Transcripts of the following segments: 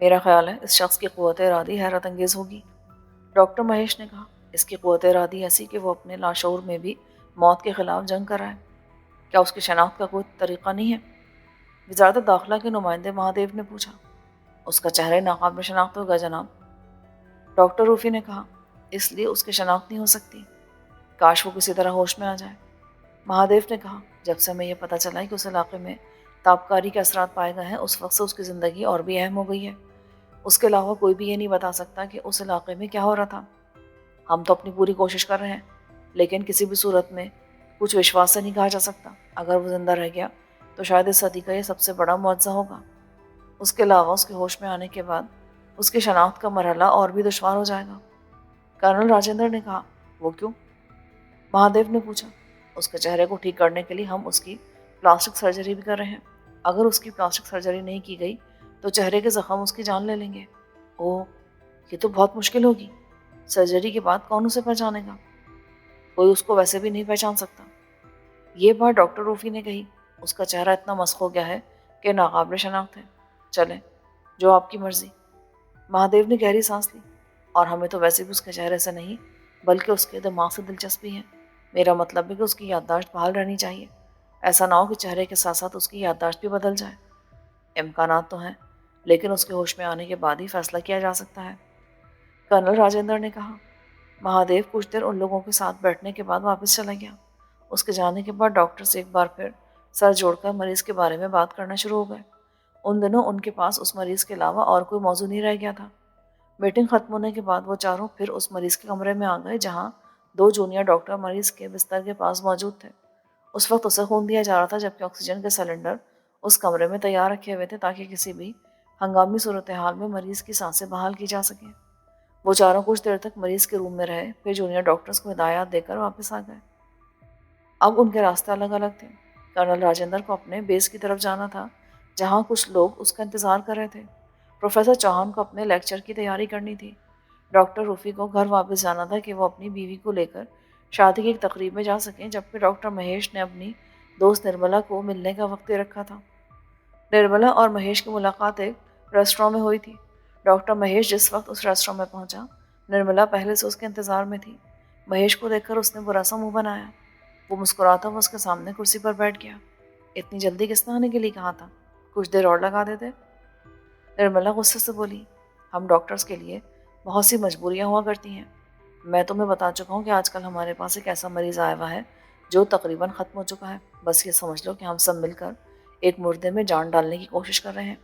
میرا خیال ہے اس شخص کی قوت ارادی حیرت انگیز ہوگی، ڈاکٹر مہیش نے کہا۔ اس کی قوت ارادی ایسی کہ وہ اپنے لاشعور میں بھی موت کے خلاف جنگ کر رہا ہے۔ کیا اس کی شناخت کا کوئی طریقہ نہیں ہے؟ وزارت داخلہ کے نمائندے مہادیو نے پوچھا۔ اس کا چہرہ ناقابل شناخت ہوگا جناب، ڈاکٹر روفی نے کہا، اس لیے اس کی شناخت نہیں ہو سکتی۔ کاش وہ کسی طرح ہوش میں آ جائے، مہادیو نے کہا۔ جب سے ہمیں یہ پتہ چلا ہے کہ اس علاقے میں تابکاری کے اثرات پائے گئے ہیں، اس وقت سے اس کی زندگی اور بھی اہم ہو گئی ہے۔ اس کے علاوہ کوئی بھی یہ نہیں بتا سکتا کہ اس علاقے میں کیا ہو رہا تھا۔ ہم تو اپنی پوری کوشش کر رہے ہیں، لیکن کسی بھی صورت میں کچھ وشواس سے نہیں کہا جا سکتا۔ اگر وہ زندہ رہ گیا تو شاید اس صدی کا یہ سب سے بڑا معجزہ ہوگا۔ اس کے علاوہ اس کے ہوش میں آنے کے بعد اس کی شناخت کا مرحلہ اور بھی دشوار ہو جائے گا، کرنل راجندر نے کہا۔ وہ کیوں؟ مہادیو نے پوچھا۔ اس کے چہرے کو ٹھیک کرنے کے لیے ہم اس کی پلاسٹک سرجری بھی کر رہے ہیں۔ اگر اس کی پلاسٹک سرجری نہیں کی گئی تو چہرے کے زخم اس کی جان لے لیں گے۔ اوہ، یہ تو بہت مشکل ہوگی۔ سرجری کے بعد کون اسے پہچانے گا؟ کوئی اس کو ویسے بھی نہیں پہچان سکتا۔ یہ بات ڈاکٹر روفی نے کہی۔ اس کا چہرہ اتنا مسخ ہو گیا ہے کہ ناقابل شناخت ہے۔ چلیں، جو آپ کی مرضی۔ مہادیو نے گہری سانس لی۔ اور ہمیں تو ویسے بھی اس کے چہرے سے نہیں بلکہ اس کے دماغ سے دلچسپی ہے۔ میرا مطلب ہے کہ اس کی یادداشت بحال رہنی چاہیے۔ ایسا نہ ہو کہ چہرے کے ساتھ ساتھ اس کی یادداشت بھی بدل جائے۔ امکانات تو ہیں، لیکن اس کے ہوش میں آنے کے بعد ہی فیصلہ کیا جا سکتا ہے، کرنل راجندر نے کہا۔ مہادیو کچھ دیر ان لوگوں کے ساتھ بیٹھنے کے بعد واپس چلا گیا۔ اس کے جانے کے بعد ڈاکٹر سے ایک بار پھر سر جوڑ کر مریض کے بارے میں بات کرنا شروع ہو گئے۔ ان دنوں ان کے پاس اس مریض کے علاوہ اور کوئی موضوع نہیں رہ گیا تھا۔ میٹنگ ختم ہونے کے بعد وہ چاروں پھر اس مریض کے کمرے میں آ گئے جہاں دو جونیئر ڈاکٹر مریض کے بستر کے پاس موجود تھے۔ اس وقت اسے خون دیا جا رہا تھا جبکہ آکسیجن کے سلنڈر اس کمرے میں تیار رکھے ہوئے تھے تاکہ کسی بھی ہنگامی صورتحال میں مریض کی سانسیں بحال کی جا سکیں۔ وہ چاروں کچھ دیر تک مریض کے روم میں رہے، پھر جونیئر ڈاکٹرز کو ہدایات دے کر واپس آ گئے۔ اب ان کے راستے الگ الگ تھے۔ کرنل راجندر کو اپنے بیس کی طرف جانا تھا جہاں کچھ لوگ اس کا انتظار کر رہے تھے۔ پروفیسر چوہان کو اپنے لیکچر کی تیاری کرنی تھی۔ ڈاکٹر روفی کو گھر واپس جانا تھا کہ وہ اپنی بیوی کو لے کر شادی کی ایک تقریب میں جا سکیں، جبکہ ڈاکٹر مہیش نے اپنی دوست نرملا کو ملنے کا وقت دے رکھا تھا۔ نرملا اور مہیش کی ملاقات ایک ریسٹوراں میں ہوئی تھی۔ ڈاکٹر مہیش جس وقت اس ریسٹوراں میں پہنچا، نرملا پہلے سے اس کے انتظار میں تھی۔ مہیش کو دیکھ کر اس نے برا سا منہ بنایا۔ وہ مسکراتا ہوا اس کے سامنے کرسی پر بیٹھ گیا۔ اتنی جلدی کس نے آنے کے لیے کہا تھا؟ کچھ دیر اور لگا دیتے۔ نرملا غصے سے بولی۔ ہم ڈاکٹرز کے لیے بہت سی مجبوریاں ہوا کرتی ہیں۔ میں تمہیں بتا چکا ہوں کہ آج کل ہمارے پاس ایک ایسا مریض آیا ہوا ہے جو تقریباً ختم ہو چکا ہے۔ بس یہ سمجھ لو کہ ہم سب مل کر ایک مردے میں جان ڈالنے کی کوشش کر رہے ہیں۔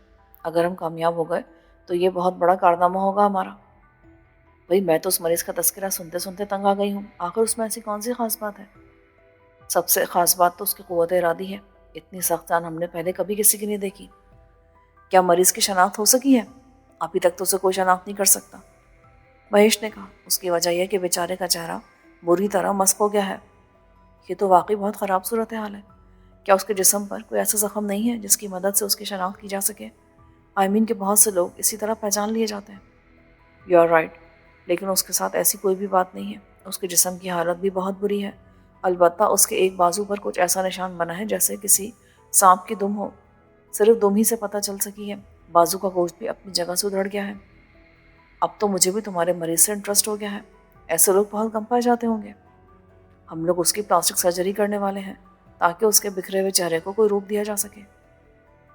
اگر ہم کامیاب ہو گئے تو یہ بہت بڑا کارنامہ ہوگا ہمارا۔ بھئی میں تو اس مریض کا تذکرہ سنتے سنتے تنگ آ گئی ہوں۔ آخر اس میں ایسی کون سی خاص بات ہے؟ سب سے خاص بات تو اس کی قوت ارادی ہے۔ اتنی سخت جان ہم نے پہلے کبھی کسی کی نہیں دیکھی۔ کیا مریض کی شناخت ہو سکی ہے؟ ابھی تک تو اسے کوئی شناخت نہیں کر سکتا، مہیش نے کہا۔ اس کی وجہ یہ کہ بیچارے کا چہرہ بری طرح مسخ ہو گیا ہے۔ یہ تو واقعی بہت خراب صورتحال ہے۔ کیا اس کے جسم پر کوئی ایسا زخم نہیں ہے جس کی مدد سے اس کی شناخت کی جا سکے؟ کہ بہت سے لوگ اسی طرح پہچان لیے جاتے ہیں۔ یو آر رائٹ، لیکن اس کے ساتھ ایسی کوئی بھی بات نہیں ہے۔ اس کے جسم کی حالت بھی بہت بری ہے۔ البتہ اس کے ایک بازو پر کچھ ایسا نشان بنا ہے جیسے کسی سانپ کی دم ہو۔ صرف دم ہی سے پتہ چل سکی ہے۔ بازو کا گوشت بھی اپنی جگہ سے ادھڑ گیا ہے۔ اب تو مجھے بھی تمہارے مریض سے انٹرسٹ ہو گیا ہے۔ ایسے لوگ بہت کم پائے جاتے ہوں گے۔ ہم لوگ اس کی پلاسٹک سرجری کرنے والے ہیں تاکہ اس کے بکھرے ہوئے چہرے کو کوئی روپ دیا جا سکے۔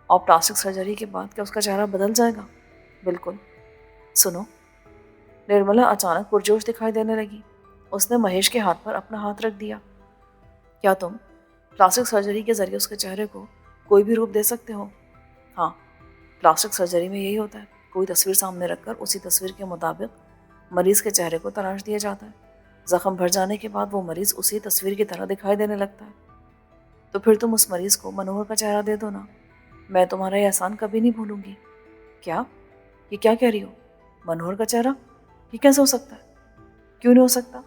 اور پلاسٹک سرجری کے بعد کیا اس کا چہرہ بدل جائے گا؟ بالکل۔ سنو، نرملا اچانک پرجوش دکھائی دینے لگی۔ اس نے مہیش کے ہاتھ پر اپنا ہاتھ رکھ دیا۔ کیا تم پلاسٹک سرجری کے ذریعے اس کے چہرے کو کوئی بھی روپ دے سکتے ہو؟ ہاں، پلاسٹک سرجری میں یہی ہوتا ہے۔ کوئی تصویر سامنے رکھ کر اسی تصویر کے مطابق مریض کے چہرے کو تراش دیا جاتا ہے۔ زخم بھر جانے کے بعد وہ مریض اسی تصویر کی طرح دکھائی دینے لگتا ہے۔ تو پھر تم اس مریض کو منوہر کا چہرہ دے دو نا۔ میں تمہارا یہ احسان کبھی نہیں بھولوں گی۔ کیا؟ یہ کیا کہہ رہی ہو؟ منوہر کا چہرہ؟ یہ کیسے ہو سکتا ہے؟ کیوں نہیں ہو سکتا؟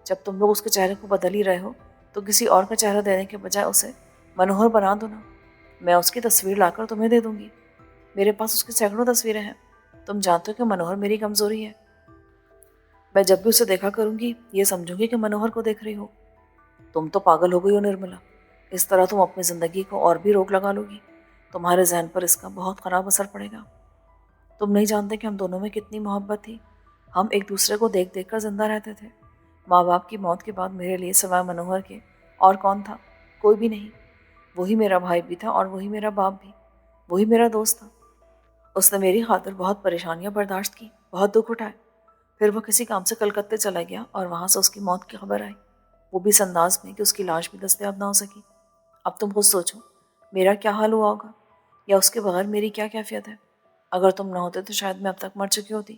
جب تم لوگ اس کے چہرے کو بدل ہی رہے ہو تو کسی اور کا چہرہ دینے کے بجائے اسے منوہر بنا دو نا۔ میں اس کی تصویر لا کر تمہیں دے دوں گی۔ میرے پاس اس کی سینکڑوں تصویریں ہیں۔ تم جانتے ہو کہ منوہر میری کمزوری ہے۔ میں جب بھی اسے دیکھا کروں گی یہ سمجھوں گی کہ منوہر کو دیکھ رہی ہو۔ تم تو پاگل ہو گئی ہو نرملا۔ اس طرح تم اپنی زندگی کو اور بھی روک لگا لو گی۔ تمہارے ذہن پر اس کا بہت خراب اثر پڑے گا۔ تم نہیں جانتے کہ ہم دونوں میں کتنی محبت تھی. ہم ایک دوسرے کو دیکھ دیکھ کر زندہ رہتے تھے. ماں باپ کی موت کے بعد میرے لیے سوائے منوہر کے اور کون تھا؟ کوئی بھی نہیں. وہی میرا بھائی بھی تھا اور وہی میرا باپ بھی. وہی میرا دوست تھا. اس نے میری خاطر بہت پریشانیاں برداشت کی، بہت دکھ اٹھائے. پھر وہ کسی کام سے کلکتے چلا گیا اور وہاں سے اس کی موت کی خبر آئی، وہ بھی اس انداز میں کہ اس کی لاش بھی دستیاب نہ ہو سکی. اب تم خود سوچو میرا کیا حال ہوا ہوگا، یا اس کے بغیر میری کیا کیفیت ہے. اگر تم نہ ہوتے تو شاید میں اب تک مر چکی ہوتی.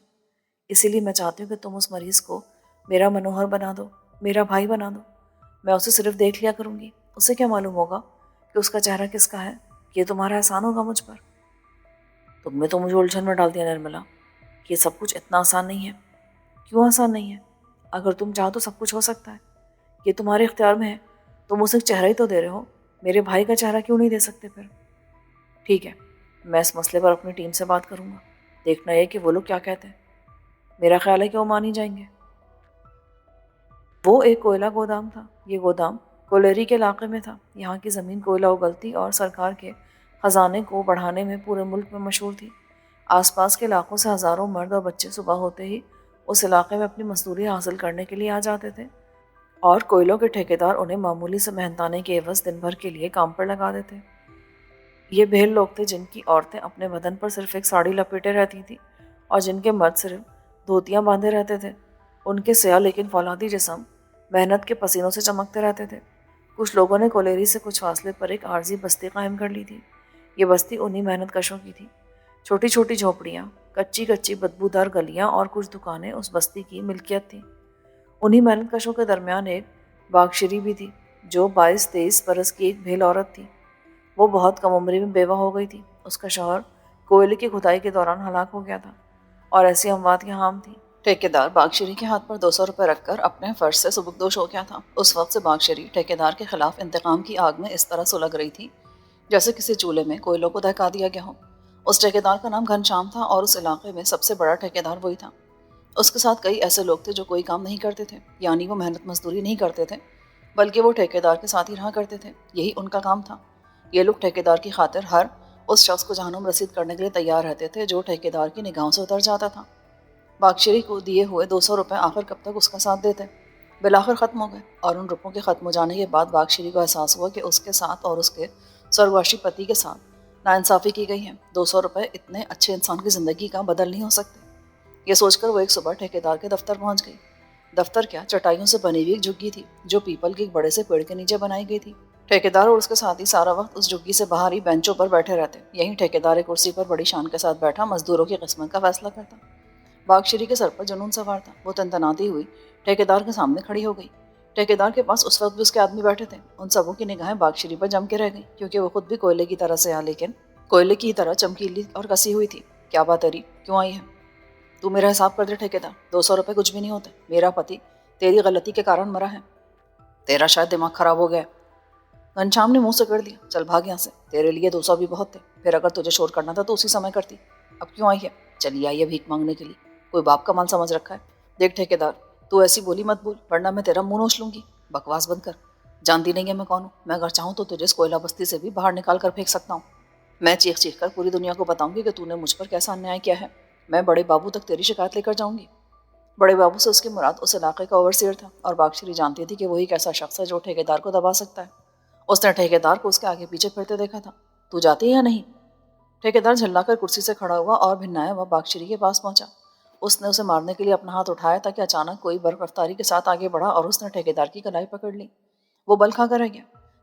اسی لیے میں چاہتی ہوں کہ تم اس مریض کو میرا منوہر بنا دو، میرا بھائی بنا دو. میں اسے صرف دیکھ لیا کروں گی. اسے کیا معلوم ہوگا کہ اس کا چہرہ کس کا ہے. یہ تمہارا احسان ہوگا مجھ پر. تم نے تو مجھے الجھن میں ڈال دیا نرملا. یہ سب کچھ اتنا آسان نہیں ہے. کیوں آسان نہیں ہے؟ اگر تم چاہو تو سب کچھ ہو سکتا ہے. یہ تمہارے اختیار میں ہے. تم اسے چہرہ ہی تو دے رہے ہو، میرے بھائی کا چہرہ کیوں نہیں دے سکتے پھر؟ ٹھیک ہے، میں اس مسئلے پر اپنی ٹیم سے بات کروں گا. دیکھنا یہ کہ وہ لوگ کیا کہتے ہیں. میرا خیال ہے کہ وہ مان ہی جائیں گے. وہ ایک کوئلہ گودام تھا. یہ گودام کولیری کے علاقے میں تھا. یہاں کی زمین کوئلہ اگلتی اور سرکار کے خزانے کو بڑھانے میں پورے ملک میں مشہور تھی. آس پاس کے علاقوں سے ہزاروں مرد اور بچے صبح ہوتے ہی اس علاقے میں اپنی مزدوری حاصل کرنے کے لیے آ جاتے تھے، اور کوئلوں کے ٹھیکیدار انہیں معمولی سے محنتانے کے عوض دن بھر کے لیے کام پر لگا دیتے. یہ بھیل لوگ تھے جن کی عورتیں اپنے بدن پر صرف ایک ساڑی لپیٹے رہتی تھیں اور جن کے مرد صرف دھوتیاں باندھے رہتے تھے. ان کے سیاہ لیکن فولادی جسم محنت کے پسینوں سے چمکتے رہتے تھے. کچھ لوگوں نے کولیری سے کچھ فاصلے پر ایک عارضی بستی قائم کر لی تھی. یہ بستی انہی محنت کشوں کی تھی. چھوٹی چھوٹی جھوپڑیاں، کچی کچی بدبودار گلیاں اور کچھ دکانیں اس بستی کی ملکیت تھیں. انہی محنت کشوں کے درمیان ایک باکشری بھی تھی جو 22-23 برس کی ایک بھیل عورت تھی. وہ بہت کم عمری میں بیوہ ہو گئی تھی. اس کا شوہر کوئلے کی کھدائی کے دوران ہلاک ہو گیا تھا اور ایسی اموات یہاں عام تھی. ٹھیکیدار باکشری کے ہاتھ پر 200 روپے رکھ کر اپنے فرض سے سبکدوش ہو گیا تھا. اس وقت سے باکشری ٹھیکیدار کے خلاف انتقام کی آگ میں اس طرح سلگ رہی تھی جیسے کسی چولہے میں کوئلوں کو دہکا دیا گیا ہو. اس ٹھیکیدار کا نام گھنشیام تھا اور اس علاقے میں سب سے بڑا ٹھیکیدار وہی تھا. اس کے ساتھ کئی ایسے لوگ تھے جو کوئی کام نہیں کرتے تھے، یعنی وہ محنت مزدوری نہیں کرتے تھے بلکہ وہ ٹھیکیدار کے ساتھ ہی رہا کرتے تھے. یہی ان کا کام تھا. یہ لوگ ٹھیکیدار کی خاطر ہر اس شخص کو جہنم رسید کرنے کے لیے تیار رہتے تھے جو ٹھیکیدار کی نگاہوں سے اتر جاتا تھا. باکشری کو دیے ہوئے 200 روپے آخر کب تک اس کا ساتھ دیتے؟ بالآخر ختم ہو گئے، اور ان روپوں کے ختم ہو جانے کے بعد باکشری کو احساس ہوا کہ اس کے ساتھ اور اس کے سرگواشی پتی کے ساتھ ناانصافی کی گئی ہے. 200 روپے اتنے اچھے انسان کی زندگی کا بدل نہیں ہو سکتے. یہ سوچ کر وہ ایک صبح ٹھیکیدار کے دفتر پہنچ گئی. دفتر کیا، چٹائیوں سے بنی ہوئی ایک جھگی تھی جو پیپل کے ایک بڑے سے پیڑ کے نیچے بنائی گئی تھی. ٹھیکیدار اور اس کے ساتھی سارا وقت اس جھگی سے باہر ہی بینچوں پر بیٹھے رہتے. یہیں ٹھیکیدار ایک کرسی پر بڑی شان کے ساتھ بیٹھا مزدوروں کی قسمت کا فیصلہ کرتا. باکشری کے سر پر جنون سوار تھا. وہ تنتناتی ہوئی ٹھیکیدار کے سامنے کھڑی ہو گئی. ٹھیکیدار کے پاس اس وقت بھی اس کے آدمی بیٹھے تھے. ان سبوں کی نگاہیں باکشری پر جم کے رہ گئیں کیونکہ وہ خود بھی کوئلے کی طرح سے لیکن کوئلے کی طرح چمکیلی اور کسی ہوئی تھی. کیا بات ہے ری، کیوں آئی ہے؟ تو میرا حساب کر دے ٹھیکیدار، 200 روپے کچھ بھی نہیں ہوتے. میرا پتی تیری غلطی کے کارن مرا ہے. تیرا شاید دماغ خراب ہو گیا. گھنشیام نے منہ سے کر دیا. چل بھاگ یہاں سے، تیرے لیے 200 بھی بہت تھے. پھر اگر تجھے شور کرنا تھا تو اسی سمے کرتی. اب کیوں آئی ہے؟ چلی آئی ہے بھیک مانگنے کے لیے. کوئی باپ کا مال سمجھ رکھا ہے؟ دیکھ ٹھیکیدار، تو ایسی بولی مت بول ورنہ میں تیرا منہ نوچ لوں گی. بکواس بند کر. جانتی نہیں ہے میں کون ہوں؟ میں اگر چاہوں تو تجھے اس کوئلہ بستی سے بھی باہر نکال کر پھینک سکتا ہوں. میں چیخ چیخ کر پوری دنیا کو بتاؤں گی کہ تو نے مجھ پر کیسا انیائے کیا ہے. میں بڑے بابو تک تیری شکایت لے کر جاؤں گی. بڑے بابو سے اس کی مراد اس علاقے کا اوورسیئر تھا اور باکشری جانتی تھی کہ وہی ایک ایسا شخص ہے جو ٹھیکیدار کو دبا سکتا ہے. اس نے ٹھیکیدار کو اس کے آگے پیچھے پھرتے دیکھا تھا. تو جاتی ہے یا نہیں؟ ٹھیکیدار جھلا کر کرسی سے کھڑا ہوا اور بھنایا ہوا باکشری کے پاس پہنچا. اس نے اسے مارنے کے لیے اپنا ہاتھ اٹھایا تھا کہ اچانک کوئی برق رفتاری کے ساتھ آگے بڑھا اور اس نے ٹھیکیدار کی کلائی پکڑ لی. وہ بل کھا کر رہ گیا.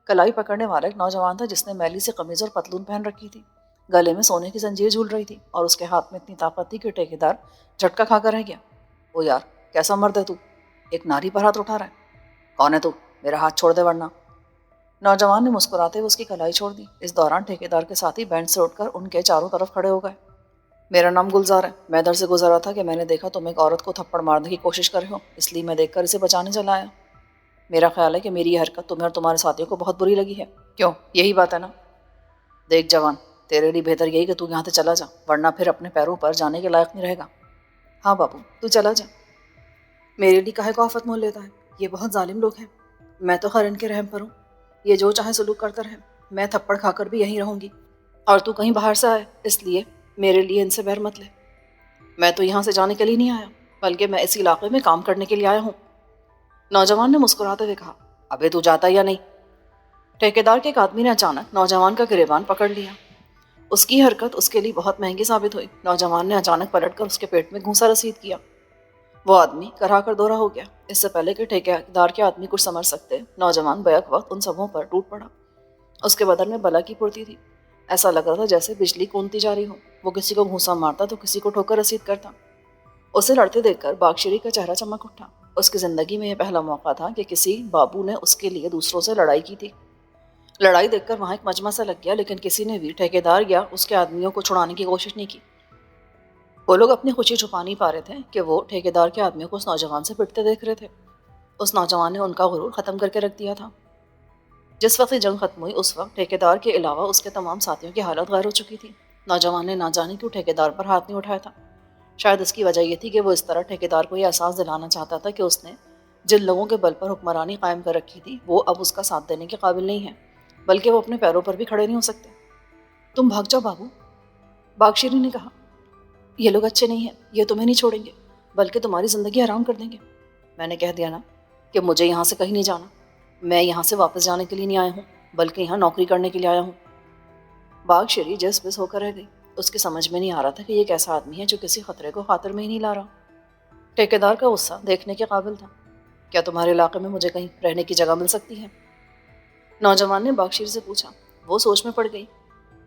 کلائی پکڑنے والا ایک نوجوان تھا جس نے میلی سے قمیض اور پتلون پہن رکھی تھی. گلے میں سونے کی زنجیر جھول رہی تھی اور اس کے ہاتھ میں اتنی طاقت تھی کہ ٹھیکیدار جھٹکا کھا کر رہ گیا. او یار، کیسا مرد ہے تو؟ ایک ناری پر ہاتھ اٹھا رہا ہے. کون ہے تو؟ میرا ہاتھ چھوڑ دے ورنہ. نوجوان نے مسکراتے ہوئے اس کی کلائی چھوڑ دی. اس دوران ٹھیکیدار کے ساتھی بینچ سے اٹھ کر ان کے چاروں طرف کھڑے ہو گئے. میرا نام گلزار ہے. میں ادھر سے گزرا تھا کہ میں نے دیکھا تم ایک عورت کو تھپڑ مارنے کی کوشش کر رہے ہو، اس لیے میں دیکھ کر اسے بچانے چلا آیا. میرا خیال ہے کہ میری یہ حرکت تمہیں اور تمہارے ساتھیوں کو بہت بری لگی ہے. کیوں؟ یہی بات ہے نا. دیکھ جوان، تیرے لیے بہتر یہی کہ تو یہاں سے چلا جا ورنہ پھر اپنے پیروں پر جانے کے لائق نہیں رہے گا. ہاں بابو، تو چلا جا. میرے لیے کاہے کو آفت مول لیتا ہے؟ یہ بہت ظالم لوگ ہیں. میں تو خیر ان کے رحم پر ہوں. یہ جو چاہے سلوک کرتا رہے. میں تھپڑ کھا کر بھی یہیں رہوں گی. اور تو کہیں باہر سے آئے، اس لیے میرے لیے ان سے بیر مت لے. میں تو یہاں سے جانے کے لیے نہیں آیا، بلکہ میں اس علاقے میں کام کرنے کے لیے آیا ہوں۔ نوجوان نے مسکراتے ہوئے کہا، ابے تو جاتا یا نہیں؟ ٹھیکیدار کے ایک آدمی نے اچانک نوجوان کا گریبان پکڑ لیا۔ اس کی حرکت اس کے لیے بہت مہنگی ثابت ہوئی۔ نوجوان نے اچانک پلٹ کر اس کے پیٹ میں گھونسا رسید کیا۔ وہ آدمی کرا کر دورا ہو گیا۔ اس سے پہلے کہ ٹھیکیدار کے آدمی کچھ سمجھ سکتے، نوجوان بیک وقت ان سبوں پر ٹوٹ پڑا۔ اس کے بدن میں بلا کی پھرتی تھی، ایسا لگ رہا تھا جیسے بجلی کونتی جا رہی ہو۔ وہ کسی کو گھونسا مارتا تو کسی کو ٹھوکر رسید کرتا۔ اسے لڑتے دیکھ کر باکشری کا چہرہ چمک اٹھا۔ اس کی زندگی میں یہ پہلا موقع تھا کہ کسی بابو نے اس کے لیے دوسروں سے لڑائی کی تھی۔ لڑائی دیکھ کر وہاں ایک مجمع سا لگ گیا، لیکن کسی نے بھی ٹھیکیدار یا اس کے آدمیوں کو چھڑانے کی کوشش نہیں کی۔ وہ لوگ اپنی خوشی چھپا نہیں پا رہے تھے کہ وہ ٹھیکیدار کے آدمیوں کو اس نوجوان سے پٹتے دیکھ رہے تھے۔ اس نوجوان نے ان کا غرور ختم کر کے رکھ دیا تھا۔ جس وقت یہ جنگ ختم ہوئی اس وقت ٹھیکیدار کے علاوہ اس کے تمام ساتھیوں کی حالت غیر ہو چکی تھی۔ نوجوان نے نہ جانے کیوں ٹھیکیدار پر ہاتھ نہیں اٹھایا تھا۔ شاید اس کی وجہ یہ تھی کہ وہ اس طرح ٹھیکیدار کو یہ احساس دلانا چاہتا تھا کہ اس نے جن لوگوں کے بل پر حکمرانی قائم کر رکھی تھی وہ اب اس کا ساتھ دینے کے قابل نہیں ہیں، بلکہ وہ اپنے پیروں پر بھی کھڑے نہیں ہو سکتے۔ تم بھاگ جاؤ بابو، باکشری نے کہا۔ یہ لوگ اچھے نہیں ہیں، یہ تمہیں نہیں چھوڑیں گے، بلکہ تمہاری زندگی حرام کر دیں گے۔ میں نے کہہ دیا نا کہ مجھے یہاں سے کہیں نہیں جانا۔ میں یہاں سے واپس جانے کے لیے نہیں آیا ہوں، بلکہ یہاں نوکری کرنے کے لیے آیا ہوں۔ باکشری جس بس ہو کر رہ گئی۔ اس کی سمجھ میں نہیں آ رہا تھا کہ یہ کیسا آدمی ہے جو کسی خطرے کو خاطر میں ہی نہیں لا رہا۔ ٹھیکیدار کا غصہ دیکھنے کے قابل تھا۔ کیا تمہارے علاقے میں مجھے کہیں رہنے کی جگہ مل سکتی ہے؟ نوجوان نے باکشری سے پوچھا۔ وہ سوچ میں پڑ گئی۔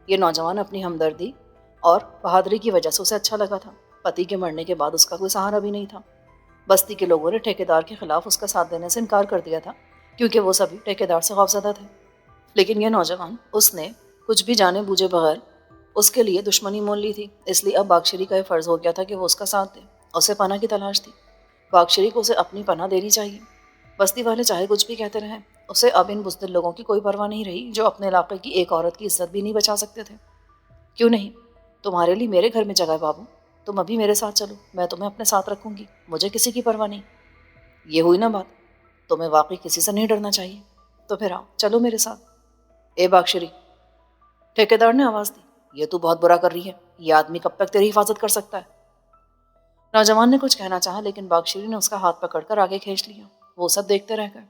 یہ نوجوان اپنی ہمدردی اور بہادری کی وجہ سے اسے اچھا لگا تھا۔ پتی کے مرنے کے بعد اس کا کوئی سہارا بھی نہیں تھا۔ بستی کے لوگوں نے ٹھیکیدار کے خلاف اس کا ساتھ دینے سے انکار کر دیا تھا، کیونکہ وہ سبھی ٹھیکیدار سے خوفزدہ تھے۔ لیکن یہ نوجوان، اس نے کچھ بھی جانے بوجھے بغیر اس کے لیے دشمنی مول لی تھی، اس لیے اب باکشری کا یہ فرض ہو گیا تھا کہ وہ اس کا ساتھ دے۔ اسے پناہ کی تلاش تھی۔ باکشری کو اسے اپنی پناہ دینی چاہیے۔ بستی والے چاہے کچھ بھی کہتے رہیں، اسے اب ان بزدل لوگوں کی کوئی پرواہ نہیں رہی جو اپنے علاقے کی ایک عورت کی عزت بھی نہیں بچا سکتے تھے۔ کیوں نہیں؟ تمہارے لیے میرے گھر میں جگہ ہے بابو، تم ابھی میرے ساتھ چلو، میں تمہیں اپنے ساتھ رکھوں گی، مجھے کسی کی پرواہ نہیں۔ یہ ہوئی نا بات، تمہیں واقعی کسی سے نہیں ڈرنا چاہیے، تو پھر آؤ چلو میرے ساتھ۔ اے باکشری، ٹھیکیدار نے آواز دی، یہ تو بہت برا کر رہی ہے، یہ آدمی کب تک تیری حفاظت کر سکتا ہے؟ نوجوان نے کچھ کہنا چاہا، لیکن باکشری نے اس کا ہاتھ پکڑ کر آگے کھینچ لیا۔ وہ سب دیکھتے رہ گئے۔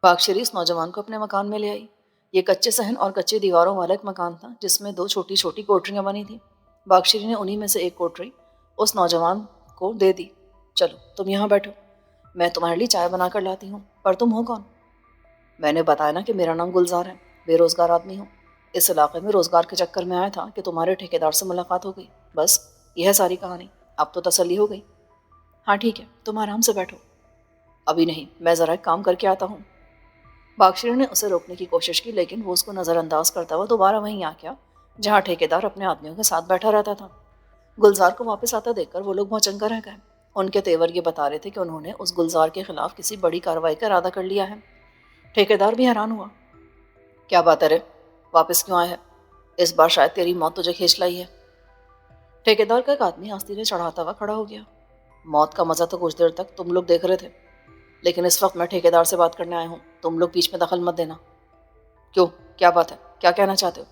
باکشری اس نوجوان کو اپنے مکان میں لے آئی۔ یہ کچے صحن اور کچی دیواروں والا ایک مکان تھا جس میں 2 چھوٹی چھوٹی کوٹریاں بنی تھیں۔ باکشری نے انہی میں سے ایک کوٹری اس نوجوان کو دے دی۔ چلو تم یہاں بیٹھو، میں تمہارے لیے چائے بنا کر لاتی ہوں۔ پر تم ہو کون؟ میں نے بتایا نا کہ میرا نام گلزار ہے، بے روزگار آدمی ہوں۔ اس علاقے میں روزگار کے چکر میں آیا تھا کہ تمہارے ٹھیکیدار سے ملاقات ہو گئی، بس یہ ہے ساری کہانی۔ اب تو تسلی ہو گئی۔ ہاں ٹھیک ہے، تم آرام سے بیٹھو۔ ابھی نہیں، میں ذرا ایک کام کر کے آتا ہوں۔ باکشری نے اسے روکنے کی کوشش کی، لیکن وہ اس کو نظر انداز کرتا ہوا دوبارہ وہیں آ گیا جہاں ٹھیکیدار اپنے آدمیوں کے ساتھ بیٹھا رہتا تھا۔ گلزار کو واپس آتا دیکھ کر وہ لوگ بھونچنگا رہ گئے۔ ان کے تیور یہ بتا رہے تھے کہ انہوں نے اس گلزار کے خلاف کسی بڑی کارروائی کا ارادہ کر لیا ہے۔ ٹھیکیدار بھی حیران ہوا۔ کیا بات ہے رے، واپس کیوں آیا ہے؟ اس بار شاید تیری موت تجھے کھینچ لائی ہے۔ ٹھیکیدار کا ایک آدمی آستینے چڑھاتا ہوا کھڑا ہو گیا۔ موت کا مزہ تو کچھ دیر تک تم لوگ دیکھ رہے تھے، لیکن اس وقت میں ٹھیکیدار سے بات کرنے آیا ہوں، تم لوگ بیچ میں دخل مت دینا۔ کیوں، کیا بات ہے، کیا کہنا چاہتے ہو؟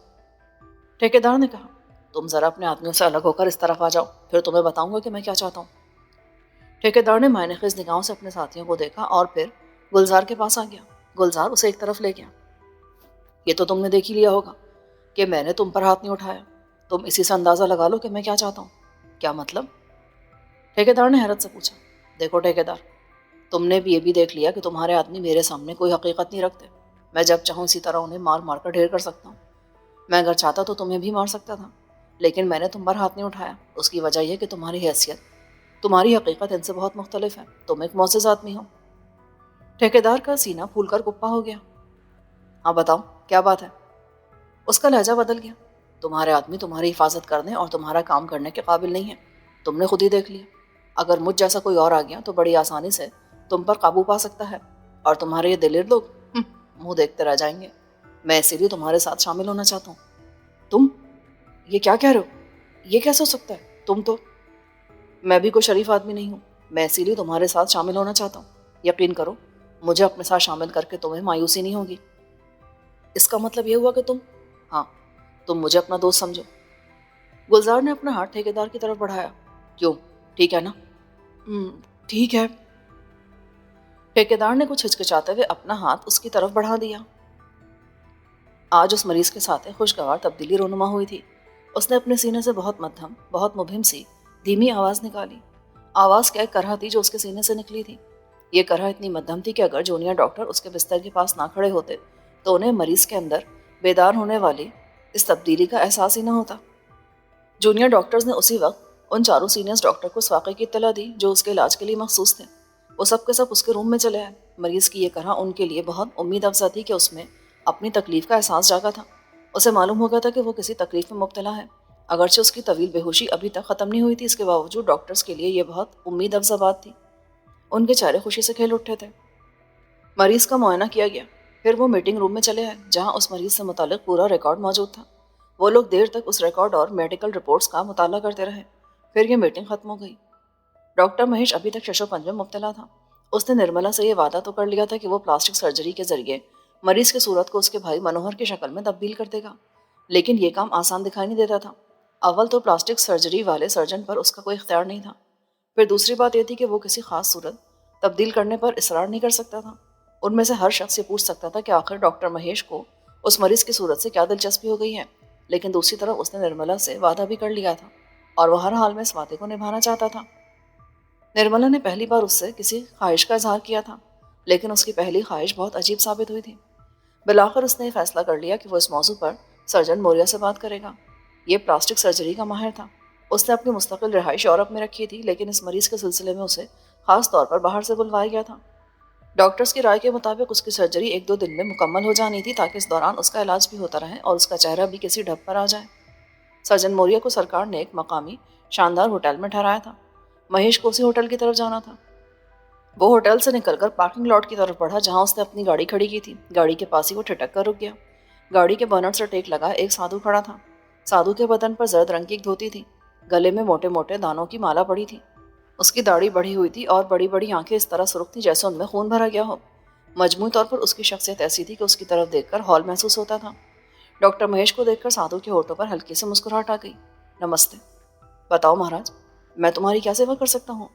ٹھیکیدار نے کہا، تم ذرا اپنے آدمیوں سے الگ ہو کر اس طرف آ جاؤ، پھر تمہیں بتاؤں گا کہ میں کیا چاہتا ہوں۔ ٹھیکیدار نے معنی خیز نگاہوں سے اپنے ساتھیوں کو دیکھا اور پھر گلزار کے پاس آ گیا۔ گلزار اسے ایک طرف لے گیا۔ یہ تو تم نے دیکھ ہی لیا ہوگا کہ میں نے تم پر ہاتھ نہیں اٹھایا، تم اسی سے اندازہ لگا لو کہ میں کیا چاہتا ہوں۔ کیا مطلب؟ ٹھیکیدار نے حیرت سے پوچھا۔ دیکھو ٹھیکیدار، تم نے بھی یہ بھی دیکھ لیا کہ تمہارے آدمی میرے سامنے کوئی حقیقت نہیں رکھتے۔ میں جب چاہوں اسی طرح انہیں مار مار کر ڈھیر کر سکتا ہوں۔ میں اگر چاہتا تو تمہیں بھی مار سکتا تھا، لیکن میں نے تم پر ہاتھ نہیں اٹھایا۔ اس کی وجہ یہ کہ تمہاری حیثیت، تمہاری حقیقت ان سے بہت مختلف ہے، تم ایک معزز آدمی ہو۔ ٹھیکیدار کا سینہ پھول کر کپا ہو گیا۔ ہاں بتاؤ، کیا بات ہے؟ اس کا لہجہ بدل گیا۔ تمہارے آدمی تمہاری حفاظت کرنے اور تمہارا کام کرنے کے قابل نہیں ہے، تم نے خود ہی دیکھ لیا۔ اگر مجھ جیسا کوئی اور آ گیا تو بڑی آسانی سے تم پر قابو پا سکتا ہے، اور تمہارے یہ دلیر لوگ منہ دیکھتے رہ جائیں گے۔ میں اسی لیے تمہارے ساتھ شامل ہونا چاہتا ہوں۔ تم یہ کیا کہہ رہے ہو؟ یہ کیسے ہو سکتا ہے؟ تم تو… میں بھی کوئی شریف آدمی نہیں ہوں، میں اسی لیے تمہارے ساتھ شامل ہونا چاہتا ہوں۔ یقین کرو، مجھے اپنے ساتھ شامل کر کے تمہیں مایوسی نہیں ہوگی۔ اس کا مطلب یہ ہوا کہ تم… ہاں، تم مجھے اپنا دوست سمجھو۔ گلزار نے اپنا ہاتھ ٹھیکیدار کی طرف بڑھایا۔ کیوں، ٹھیک ہے نا؟ ٹھیک ہے۔ ٹھیکیدار نے کچھ ہچکچاتے ہوئے اپنا ہاتھ اس کی طرف بڑھا دیا۔ آج اس مریض کے ساتھ خوشگوار تبدیلی رونما ہوئی تھی۔ اس نے اپنے سینے سے بہت مدھم، بہت مبہم سی دھیمی آواز نکالی۔ آواز کیا ایک کرہ تھی جو اس کے سینے سے نکلی تھی۔ یہ کرہ اتنی مدھم تھی کہ اگر جونیئر ڈاکٹر اس کے بستر کے پاس نہ کھڑے ہوتے تو انہیں مریض کے اندر بیدار ہونے والی اس تبدیلی کا احساس ہی نہ ہوتا۔ جونیئر ڈاکٹرز نے اسی وقت ان چاروں سینئرز ڈاکٹر کو اس واقعے کی اطلاع دی جو اس کے علاج کے لیے مخصوص تھے۔ وہ سب کے سب اس کے روم میں چلے آئے۔ مریض کی یہ کرہ ان کے لیے بہت امید افزا تھی کہ اس میں اپنی تکلیف کا احساس جاگا تھا۔ اسے معلوم ہو گیا تھا کہ وہ کسی تکلیف میں مبتلا ہے۔ اگرچہ اس کی طویل بے ہوشی ابھی تک ختم نہیں ہوئی تھی، اس کے باوجود ڈاکٹرز کے لیے یہ بہت امید افزا بات تھی۔ ان کے چہرے خوشی سے کھل اٹھے تھے۔ مریض کا معائنہ کیا گیا، پھر وہ میٹنگ روم میں چلے آئے جہاں اس مریض سے متعلق پورا ریکارڈ موجود تھا۔ وہ لوگ دیر تک اس ریکارڈ اور میڈیکل رپورٹس کا مطالعہ کرتے رہے، پھر یہ میٹنگ ختم ہو گئی۔ ڈاکٹر مہیش ابھی تک شش و پنج میں مبتلا تھا۔ اس نے نرملا سے یہ وعدہ تو کر لیا تھا کہ وہ پلاسٹک سرجری کے ذریعے مریض کی صورت کو اس کے بھائی منوہر کی شکل میں تبدیل کر دے گا، لیکن یہ کام آسان دکھائی نہیں دیتا تھا۔ اول تو پلاسٹک سرجری والے سرجن پر اس کا کوئی اختیار نہیں تھا، پھر دوسری بات یہ تھی کہ وہ کسی خاص صورت تبدیل کرنے پر اصرار نہیں کر سکتا تھا۔ ان میں سے ہر شخص یہ پوچھ سکتا تھا کہ آخر ڈاکٹر مہیش کو اس مریض کی صورت سے کیا دلچسپی ہو گئی ہے، لیکن دوسری طرف اس نے نرملا سے وعدہ بھی کر لیا تھا اور وہ ہر حال میں اس وعدے کو نبھانا چاہتا تھا۔ نرملا نے پہلی بار اس سے کسی خواہش کا اظہار کیا تھا، لیکن اس کی پہلی خواہش بہت عجیب ثابت ہوئی تھی۔ بالآخر اس نے یہ فیصلہ کر لیا کہ وہ اس موضوع پر سرجن موریا سے بات کرے گا۔ یہ پلاسٹک سرجری کا ماہر تھا۔ اس نے اپنی مستقل رہائش یورپ میں رکھی تھی، لیکن اس مریض کے سلسلے میں اسے خاص طور پر باہر سے بلوایا گیا تھا۔ ڈاکٹرز کی رائے کے مطابق اس کی سرجری 1-2 دن میں مکمل ہو جانی تھی تاکہ اس دوران اس کا علاج بھی ہوتا رہے اور اس کا چہرہ بھی کسی ڈھب پر آ جائے۔ سرجن موریا کو سرکار نے ایک مقامی شاندار ہوٹل میں ٹھہرایا تھا۔ مہیش کو اسی ہوٹل کی طرف جانا تھا۔ وہ ہوٹل سے نکل کر پارکنگ لاٹ کی طرف بڑھا جہاں اس نے اپنی گاڑی کھڑی کی تھی۔ گاڑی کے پاس ہی وہ ٹھٹک کر رک گیا۔ گاڑی کے بونٹ سے ٹیک لگا ایک سادھو کھڑا تھا۔ سادھو کے بدن پر زرد رنگ کی ایک دھوتی تھی، گلے میں موٹے موٹے دانوں کی مالا پڑی تھی۔ اس کی داڑھی بڑھی ہوئی تھی اور بڑی بڑی آنکھیں اس طرح سرخ تھیں جیسے ان میں خون بھرا گیا ہو۔ مجموعی طور پر اس کی شخصیت ایسی تھی کہ اس کی طرف دیکھ کر ہال محسوس ہوتا تھا۔ ڈاکٹر مہیش کو دیکھ کر سادھو کے ہونٹوں پر ہلکی سے مسکراہٹ آ گئی۔ نمستے۔ بتاؤ مہاراج، میں تمہاری کیا سیوا کر سکتا ہوں؟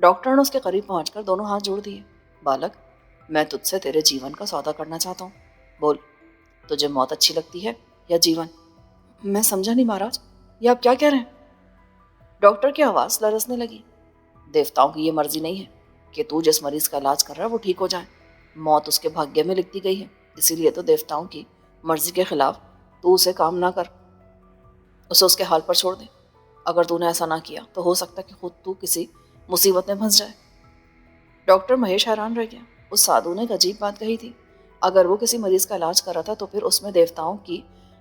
ڈاکٹر نے اس کے قریب پہنچ کر دونوں ہاتھ جوڑ دیے۔ بالک، میں تجھ سے تیرے جیون کا سودا کرنا چاہتا ہوں۔ بول، تجھے موت اچھی لگتی ہے یا جیون؟ میں سمجھا نہیں مہاراج، یہ آپ کیا کہہ رہے ہیں؟ ڈاکٹر کی آواز لرزنے لگی۔ دیوتاؤں کی یہ مرضی نہیں ہے کہ تو جس مریض کا علاج کر رہا ہے وہ ٹھیک ہو جائے۔ موت اس کے بھاگیہ میں لکھ دی گئی ہے، اسی لیے تو دیوتاؤں کی مرضی کے خلاف تو اسے کام نہ کر، اسے اس کے حال پر چھوڑ دے۔ اگر تو نے ایسا نہ کیا تو ہو سکتا ہے کہ خود تو کسی مصیبت میں پھنس جائے۔ ڈاکٹر مہیش حیران رہ گیا۔ اس سادھو نے ایک عجیب بات کہی تھی۔ اگر وہ کسی مریض کا علاج کر رہا تھا تو پھر اس میں دیوتاؤں کی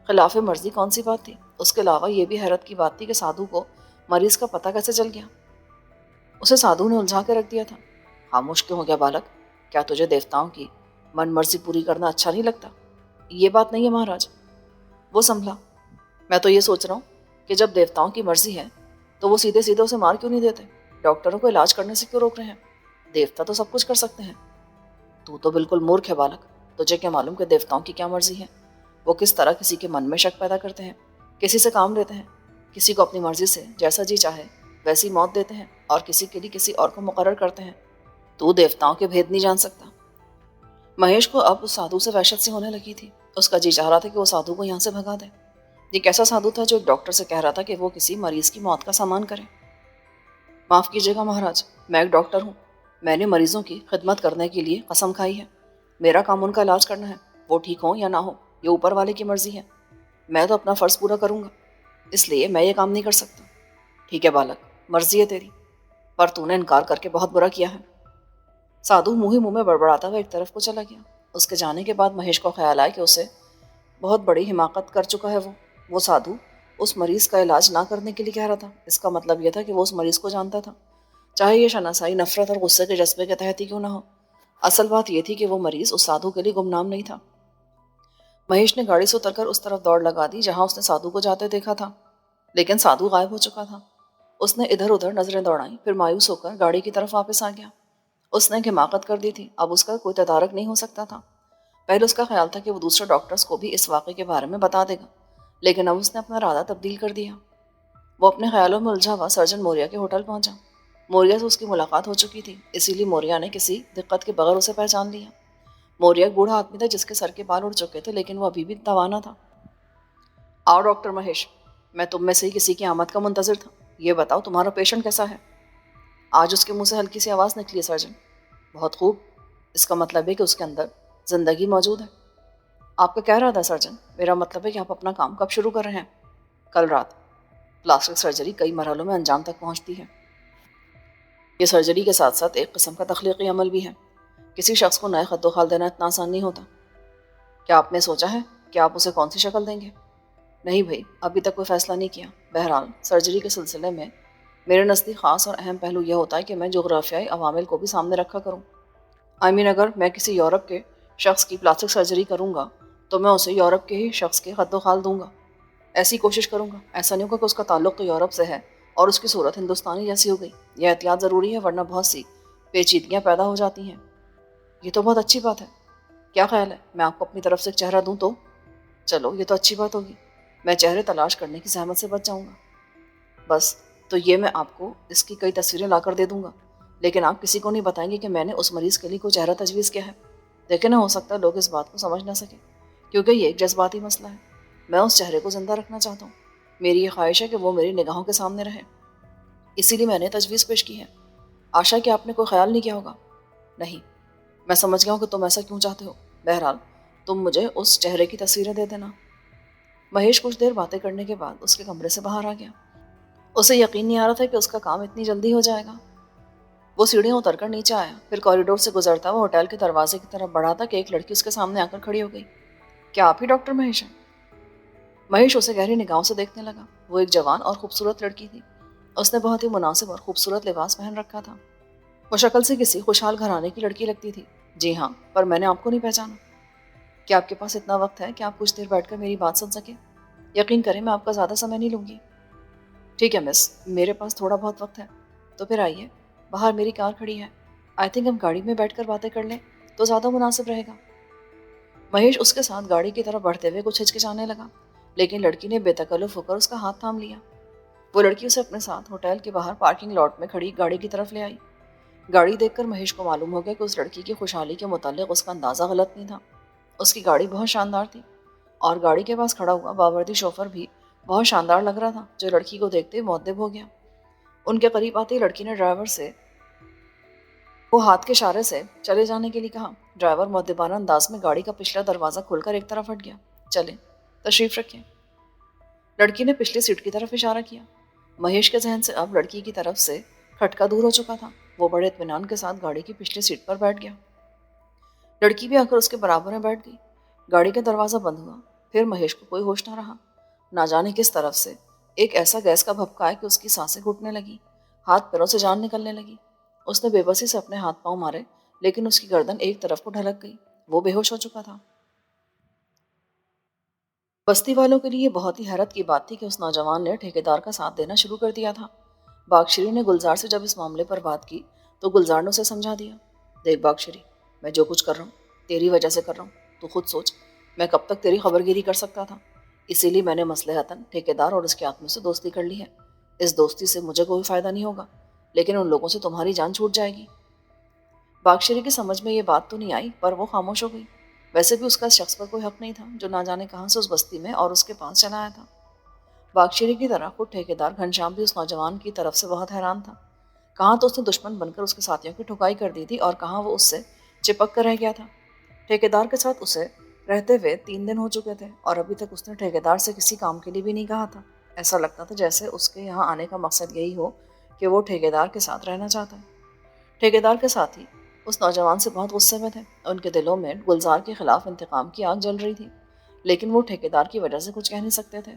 خلاف مرضی کون سی بات تھی؟ اس کے علاوہ یہ بھی حیرت کی بات تھی کہ سادھو کو مریض کا پتہ کیسے چل گیا؟ اسے سادھو نے الجھا کے رکھ دیا تھا۔ خاموش کیوں ہو گیا بالک؟ کیا تجھے دیوتاؤں کی من مرضی پوری کرنا اچھا نہیں لگتا؟ یہ بات نہیں ہے مہاراج۔ وہ سنبھلا۔ میں تو یہ سوچ رہا ہوں کہ جب دیوتاؤں کی مرضی ہے تو وہ سیدھے سیدھے اسے مار کیوں نہیں دیتے؟ ڈاکٹروں کو علاج کرنے سے کیوں روک رہے ہیں؟ دیوتا تو سب کچھ کر سکتے ہیں۔ تو بالکل مورکھ ہے بالک۔ تجھے کیا معلوم کہ دیوتاؤں کی کیا مرضی ہے؟ وہ کس طرح کسی کے من میں شک پیدا کرتے ہیں، کسی سے کام لیتے ہیں، کسی کو اپنی مرضی سے جیسا جی چاہے ویسی موت دیتے ہیں اور کسی کے لیے کسی اور کو مقرر کرتے ہیں۔ تو دیوتاؤں کے بھید نہیں جان سکتا۔ مہیش کو اب اس سادھو سے وحشت سی ہونے لگی تھی۔ اس کا جی چاہ رہا تھا کہ وہ سادھو کو یہاں سے بھگا دے۔ یہ کیسا سادھو تھا جو ایک ڈاکٹر سے کہہ رہا تھا کہ وہ کسی مریض کی موت کا سامان کرے؟ معاف کیجیے گا مہاراج، میں ایک ڈاکٹر ہوں۔ میں نے مریضوں کی خدمت کرنے کے لیے قسم کھائی ہے۔ میرا کام ان کا علاج کرنا ہے، وہ ٹھیک ہوں یا نہ ہو یہ اوپر والے کی مرضی ہے۔ میں تو اپنا فرض پورا کروں گا، اس لیے میں یہ کام نہیں کر سکتا۔ ٹھیک ہے بالک، مرضی ہے تیری، پر تو نے انکار کر کے بہت برا کیا ہے۔ سادھو منہ ہی منہ میں بڑبڑاتا ہوا ایک طرف کو چلا گیا۔ اس کے جانے کے بعد مہیش کو خیال آیا کہ اسے بہت بڑی حماقت کر چکا ہے وہ سادھو اس مریض کا علاج نہ کرنے کے لیے کہہ رہا تھا۔ اس کا مطلب یہ تھا کہ وہ اس مریض کو جانتا تھا، چاہے یہ شناسائی نفرت اور غصے کے جذبے کے تحت ہی کیوں نہ ہو۔ اصل بات یہ تھی کہ وہ مریض اس سادھو کے لیے گمنام نہیں تھا۔ مہیش نے گاڑی سے اتر کر اس طرف دوڑ لگا دی جہاں اس نے سادھو کو جاتے دیکھا تھا، لیکن سادھو غائب ہو چکا تھا۔ اس نے ادھر ادھر نظریں دوڑائیں، پھر مایوس ہو کر گاڑی کی طرف واپس آ گیا۔ اس نے حماقت کر دی تھی، اب اس کا کوئی تدارک نہیں ہو سکتا تھا۔ پہلے اس کا خیال تھا کہ وہ دوسرے ڈاکٹرز کو بھی اس واقعے کے بارے میں بتا دے گا، لیکن اب اس نے اپنا ارادہ تبدیل کر دیا۔ وہ اپنے خیالوں میں الجھا ہوا سرجن موریا کے ہوٹل پہنچا۔ موریا سے اس کی ملاقات ہو چکی تھی، اسی لیے موریا نے کسی دقت کے بغیر اسے پہچان لیا۔ موریا ایک بوڑھا آدمی تھا جس کے سر کے بال اڑ چکے تھے، لیکن وہ ابھی بھی توانا تھا۔ آؤ ڈاکٹر مہیش، میں تم میں سے ہی کسی کی آمد کا منتظر تھا۔ یہ بتاؤ تمہارا پیشنٹ کیسا ہے؟ آج اس کے منہ سے ہلکی سی آواز نکلی ہے سرجن۔ بہت خوب، اس کا مطلب ہے کہ اس کے اندر زندگی موجود ہے۔ آپ کا کہہ رہا تھا سرجن؟ میرا مطلب ہے کہ آپ اپنا کام کب شروع کر رہے ہیں؟ کل رات۔ پلاسٹک سرجری کئی مرحلوں میں انجام تک پہنچتی ہے۔ یہ سرجری کے ساتھ ساتھ ایک قسم کا تخلیقی عمل بھی ہے۔ کسی شخص کو نئے خد و خال دینا اتنا آسان نہیں ہوتا۔ کیا آپ نے سوچا ہے کہ آپ اسے کون سی شکل دیں گے؟ نہیں بھائی، ابھی تک کوئی فیصلہ نہیں کیا۔ بہرحال سرجری کے سلسلے میں میرے نزدیک خاص اور اہم پہلو یہ ہوتا ہے کہ میں جغرافیائی عوامل کو بھی سامنے رکھا کروں۔ اگر میں کسی یورپ کے شخص کی پلاسٹک سرجری کروں گا تو میں اسے یورپ کے ہی شخص کے خد و خال دوں گا۔ ایسی کوشش کروں گا۔ ایسا نہیں ہوگا کہ اس کا تعلق تو یورپ سے ہے اور اس کی صورت ہندوستانی جیسی ہو گئی۔ یہ احتیاط ضروری ہے، ورنہ بہت سی پیچیدگیاں پیدا ہو جاتی ہیں۔ یہ تو بہت اچھی بات ہے۔ کیا خیال ہے میں آپ کو اپنی طرف سے ایک چہرہ دوں تو؟ چلو یہ تو اچھی بات ہوگی۔ میں چہرے تلاش کرنے کی زحمت سے بچ جاؤں گا۔ بس تو یہ میں آپ کو اس کی کئی تصویریں لا کر دے دوں گا، لیکن آپ کسی کو نہیں بتائیں گے کہ میں نے اس مریض کے لیے کوئی چہرہ تجویز کیا ہے۔ لیکن ہو سکتا ہے لوگ اس بات کو سمجھ نہ سکیں، کیونکہ یہ ایک جذباتی مسئلہ ہے۔ میں اس چہرے کو زندہ رکھنا چاہتا ہوں۔ میری یہ خواہش ہے کہ وہ میری نگاہوں کے سامنے رہے، اسی لیے میں نے تجویز پیش کی ہے۔ آشا کہ آپ نے کوئی خیال نہیں کیا ہوگا؟ نہیں، میں سمجھ گیا ہوں کہ تم ایسا کیوں چاہتے ہو۔ بہرحال تم مجھے اس چہرے کی تصویریں دے دینا۔ مہیش کچھ دیر باتیں کرنے کے بعد اس کے کمرے سے باہر آ گیا۔ اسے یقین نہیں آ رہا تھا کہ اس کا کام اتنی جلدی ہو جائے گا۔ وہ سیڑھیاں اتر کر نیچے آیا، پھر کوریڈور سے گزرتا ہوا ہوٹل کے دروازے کی طرف بڑھا تھا کہ ایک لڑکی اس کے سامنے آ کر کھڑی ہو گئی۔ کیا آپ ہی ڈاکٹر مہیش ہیں؟ مہیش اسے گہری نگاہوں سے دیکھنے لگا۔ وہ ایک جوان اور خوبصورت لڑکی تھی۔ اس نے بہت ہی مناسب اور خوبصورت لباس پہن رکھا تھا۔ وہ شکل سے کسی خوشحال گھرانے کی لڑکی لگتی تھی۔ جی ہاں، پر میں نے آپ کو نہیں پہچانا۔ کیا آپ کے پاس اتنا وقت ہے کہ آپ کچھ دیر بیٹھ کر میری بات سن سکیں؟ یقین کریں میں آپ کا زیادہ سمے نہیں لوں گی۔ ٹھیک ہے مس، میرے پاس تھوڑا بہت وقت ہے، تو پھر آئیے، باہر میری کار کھڑی ہے۔ آئی تھنک ہم گاڑی میں بیٹھ کر باتیں کر لیں تو زیادہ مناسب رہے گا۔ مہیش اس کے ساتھ گاڑی کی طرف بڑھتے ہوئے کچھ ہچکچانے لگا، لیکن لڑکی نے بے تکلف ہو کر اس کا ہاتھ تھام لیا۔ وہ لڑکی اسے اپنے ساتھ ہوٹل کے باہر پارکنگ لاٹ میں کھڑی گاڑی کی طرف لے آئی۔ گاڑی دیکھ کر مہیش کو معلوم ہو گیا کہ اس لڑکی کی خوشحالی کے متعلق اس کا اندازہ غلط نہیں تھا۔ اس کی گاڑی بہت شاندار تھی، اور گاڑی کے پاس کھڑا ہوا باوردی شوفر بھی بہت شاندار لگ رہا تھا، جو لڑکی کو دیکھتے مؤدب ہو گیا۔ ان کے قریب آتے ہی لڑکی نے ڈرائیور سے وہ ہاتھ کے اشارے سے چلے جانے کے لیے کہا۔ ڈرائیور مؤدبانہ انداز میں گاڑی کا پچھلا دروازہ کھول کر ایک طرف ہٹ گیا۔ چلیں، تشریف رکھیں۔ لڑکی نے پچھلی سیٹ کی طرف اشارہ کیا۔ مہیش کے ذہن سے اب لڑکی کی طرف سے کھٹکا دور ہو چکا تھا۔ وہ بڑے اطمینان کے ساتھ گاڑی کی پچھلی سیٹ پر بیٹھ گیا۔ لڑکی بھی آ کر اس کے برابر میں بیٹھ گئی۔ گاڑی کا دروازہ بند ہوا، پھر مہیش کو کوئی ہوش نہ رہا۔ نہ جانے کس طرف سے ایک ایسا گیس کا بھپکا آیا کہ اس کی سانسیں گھٹنے لگی، ہاتھ پیروں سے جان نکلنے لگی۔ اس نے بے بسی سے اپنے ہاتھ پاؤں مارے، لیکن اس کی گردن ایک طرف کو ڈھلک گئی۔ وہ بے ہوش ہو چکا تھا۔ بستی والوں کے لیے یہ بہت ہی حیرت کی بات تھی کہ اس نوجوان نے ٹھیکیدار کا ساتھ دینا شروع کر دیا تھا۔ باکشری نے گلزار سے جب اس معاملے پر بات کی تو گلزار نے اسے سمجھا دیا۔ دیکھ باکشری، میں جو کچھ کر رہا ہوں تیری وجہ سے کر رہا ہوں۔ تو خود سوچ میں کب تک تیری خبر گیری کر سکتا تھا۔ اسی لیے میں نے مصلحتاً ٹھیکیدار اور اس کے آدمیوں سے دوستی کر لی ہے۔ اس دوستی سے مجھے کوئی فائدہ نہیں ہوگا، لیکن ان لوگوں سے تمہاری جان چھوٹ جائے گی۔ باکشری کی سمجھ میں یہ بات تو نہیں آئی، پر وہ خاموش ہو گئی۔ ویسے بھی اس کا اس شخص پر کوئی حق نہیں تھا جو نہ جانے کہاں سے اس بستی میں اور اس کے پاس چلا آیا تھا۔ باکشری کی طرح خود ٹھیکیدار گھنشیام بھی اس نوجوان کی طرف سے بہت حیران تھا۔ کہاں تو اس نے دشمن بن کر اس کے ساتھیوں کی ٹھکائی کر دی تھی، اور کہاں وہ اس سے چپک کر رہ گیا تھا۔ ٹھیکیدار کے ساتھ اسے رہتے ہوئے 3 دن ہو چکے تھے، اور ابھی تک اس نے ٹھیکیدار سے کسی کام کے لیے بھی نہیں کہا تھا۔ ایسا لگتا تھا جیسے اس کے یہاں آنے کا مقصد یہی ہو کہ وہ ٹھیکیدار کے ساتھ رہنا چاہتا ہے۔ ٹھیکیدار کے ساتھی اس نوجوان سے بہت غصے میں تھے۔ ان کے دلوں میں گلزار کے خلاف انتقام کی آگ جل رہی تھی، لیکن وہ ٹھیکیدار کی وجہ سے کچھ کہہ نہیں سکتے تھے۔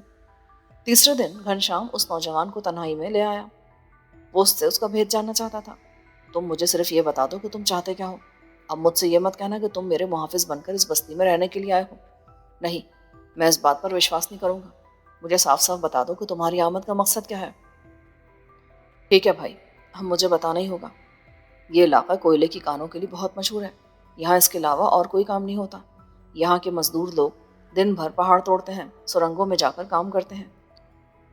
تیسرے دن گھنشیام اس نوجوان کو تنہائی میں لے آیا۔ وہ اس سے اس کا بھید جاننا چاہتا تھا۔ تم مجھے صرف یہ بتا دو کہ تم چاہتے کیا ہو۔ اب مجھ سے یہ مت کہنا کہ تم میرے محافظ بن کر اس بستی میں رہنے کے لیے آئے ہو۔ نہیں، میں اس بات پر وشواس نہیں کروں گا۔ مجھے صاف صاف بتا دو کہ تمہاری آمد کا مقصد کیا ہے۔ ٹھیک ہے بھائی، ہم مجھے بتانا ہی ہوگا۔ یہ علاقہ کوئلے کی کانوں کے لیے بہت مشہور ہے۔ یہاں اس کے علاوہ اور کوئی کام نہیں ہوتا۔ یہاں کے مزدور لوگ دن بھر پہاڑ توڑتے ہیں، سرنگوں میں جا کر کام کرتے ہیں۔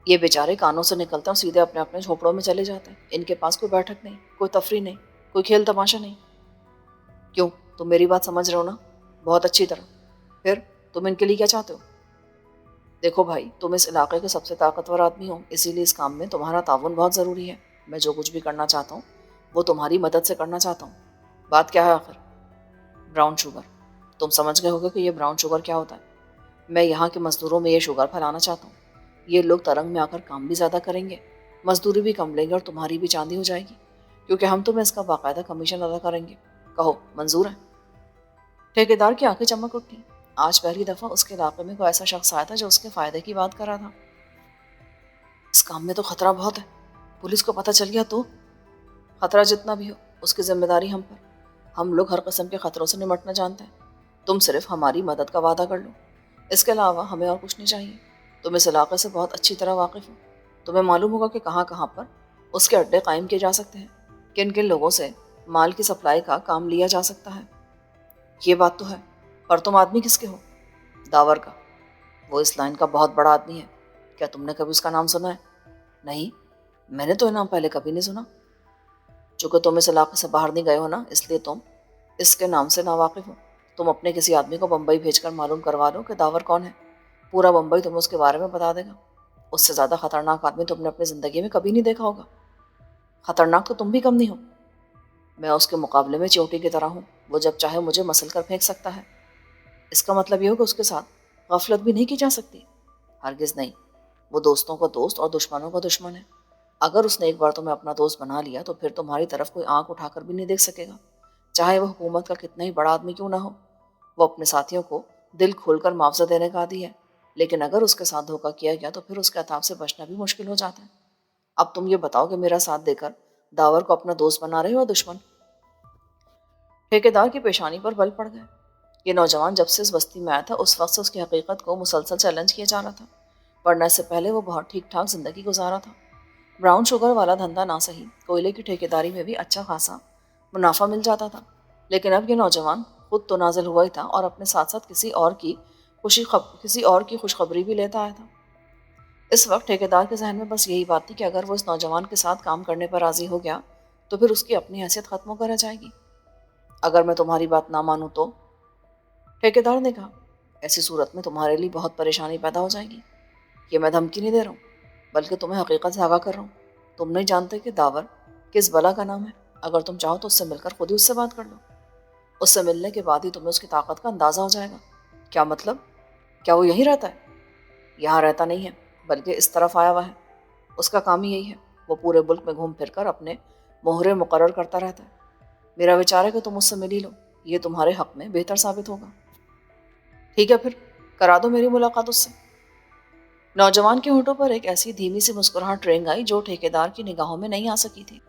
یہ بیچارے کانوں سے نکلتے ہیں اور سیدھے اپنے اپنے جھوپڑوں میں چلے جاتے ہیں. ان کے پاس کوئی بیٹھک نہیں, کوئی تفریح نہیں, کوئی کھیل تماشا نہیں. کیوں, تم میری بات سمجھ رہے ہو نا؟ بہت اچھی طرح. پھر تم ان کے لیے کیا چاہتے ہو؟ دیکھو بھائی, تم اس علاقے کے سب سے طاقتور آدمی ہو, اسی لیے اس کام میں تمہارا تعاون بہت ضروری ہے. میں جو کچھ بھی کرنا چاہتا ہوں وہ تمہاری مدد سے کرنا چاہتا ہوں. بات کیا ہے آخر؟ Brown sugar. تم سمجھ گئے ہوگے کہ یہ براؤن شوگر کیا ہوتا ہے. میں یہاں کے مزدوروں میں یہ شوگر پھیلانا چاہتا ہوں. یہ لوگ ترنگ میں آ کر کام بھی زیادہ کریں گے, مزدوری بھی کم لیں گے اور تمہاری بھی چاندی ہو جائے گی, کیونکہ ہم تمہیں اس کا باقاعدہ کمیشن ادا کریں گے. کہو منظور ہے؟ ٹھیکیدار کی آنکھیں چمک اٹھی. آج پہلی دفعہ اس کے علاقے میں کوئی ایسا شخص آیا تھا جو اس کے فائدے کی بات کر رہا تھا. اس کام میں تو خطرہ بہت ہے. پولیس کو پتہ چل گیا تو؟ خطرہ جتنا بھی ہو, اس کی ذمہ داری ہم پر. ہم لوگ ہر قسم کے خطروں سے نمٹنا جانتے ہیں. تم صرف ہماری مدد کا وعدہ کر لو, اس کے علاوہ ہمیں اور کچھ نہیں چاہیے. تم اس علاقے سے بہت اچھی طرح واقف ہو. تمہیں معلوم ہوگا کہ کہاں کہاں پر اس کے اڈے قائم کیے جا سکتے ہیں, کن کن لوگوں سے مال کی سپلائی کا کام لیا جا سکتا ہے. یہ بات تو ہے, پر تم آدمی کس کے ہو؟ داور کا. وہ اس لائن کا بہت بڑا آدمی ہے. کیا تم نے کبھی اس کا نام سنا ہے؟ نہیں, میں نے تو یہ نام پہلے کبھی نہیں سنا. چونکہ تم اس علاقے سے باہر نہیں گئے ہو نا, اس لیے تم اس کے نام سے ناواقف ہو. تم اپنے کسی آدمی کو بمبئی بھیج کر معلوم کروا لو کہ داور کون ہے. پورا بمبئی تمہیں اس کے بارے میں بتا دے گا. اس سے زیادہ خطرناک آدمی تم نے اپنی زندگی میں کبھی نہیں دیکھا ہوگا. خطرناک تو تم بھی کم نہیں ہو. میں اس کے مقابلے میں چوٹی کی طرح ہوں. وہ جب چاہے مجھے مسل کر پھینک سکتا ہے. اس کا مطلب یہ ہو کہ اس کے ساتھ غفلت بھی نہیں کی جا سکتی. ہرگز نہیں. وہ دوستوں کا دوست اور دشمنوں کا دشمن ہے. اگر اس نے ایک بار تمہیں اپنا دوست بنا لیا تو پھر تمہاری طرف کوئی آنکھ اٹھا کر بھی نہیں دیکھ سکے گا, چاہے وہ حکومت کا کتنا ہی بڑا آدمی کیوں نہ ہو. وہ اپنے ساتھیوں کو دل کھول کر معاوضہ دینے کا عادی ہے, لیکن اگر اس کے ساتھ دھوکہ کیا گیا تو پھر اس کے عذاب سے بچنا بھی مشکل ہو جاتا ہے. اب تم یہ بتاؤ کہ میرا ساتھ دے کر داور کو اپنا دوست بنا رہے ہو یا دشمن؟ ٹھیکیدار کی پیشانی پر بل پڑ گئے. یہ نوجوان جب سے اس بستی میں آیا تھا اس وقت سے اس کی حقیقت کو مسلسل چیلنج کیا جا رہا تھا, ورنہ اس سے پہلے وہ بہت ٹھیک ٹھاک زندگی گزارا تھا. براؤن شوگر والا دھندا نہ صحیح, کوئلے کی ٹھیکیداری میں بھی اچھا خاصا منافع مل جاتا تھا, لیکن اب یہ نوجوان خود تو نازل ہوا ہی تھا اور اپنے ساتھ ساتھ کسی اور کی خوشخبری بھی لیتا آیا تھا. اس وقت ٹھیکیدار کے ذہن میں بس یہی بات تھی کہ اگر وہ اس نوجوان کے ساتھ کام کرنے پر راضی ہو گیا تو پھر اس کی اپنی حیثیت ختم ہو کر رہ جائے گی. اگر میں تمہاری بات نہ مانوں تو؟ ٹھیکیدار نے کہا. ایسی صورت میں تمہارے لیے بہت پریشانی پیدا ہو جائے گی. یہ میں دھمکی نہیں دے رہا ہوں, بلکہ تمہیں حقیقت سے آگاہ کر رہا ہوں. تم نہیں جانتے کہ داور کس بلا کا نام ہے. اگر تم چاہو تو اس سے مل کر خود ہی اس سے بات کر لو. اس سے ملنے کے بعد ہی تمہیں اس کی طاقت کا اندازہ ہو جائے گا. کیا مطلب؟ کیا وہ یہیں رہتا ہے؟ یہاں رہتا نہیں ہے, بلکہ اس طرف آیا ہوا ہے. اس کا کام ہی یہی ہے. وہ پورے ملک میں گھوم پھر کر اپنے مہرے مقرر کرتا رہتا ہے. میرا وچار ہے کہ تم اس سے مل ہی لو, یہ تمہارے حق میں بہتر ثابت ہوگا. ٹھیک ہے, پھر کرا دو میری ملاقات اس سے. نوجوان کے ہونٹوں پر ایک ایسی دھیمی سی مسکراہٹ رینگ آئی جو ٹھیکیدار کی نگاہوں میں نہیں آ سکی تھی.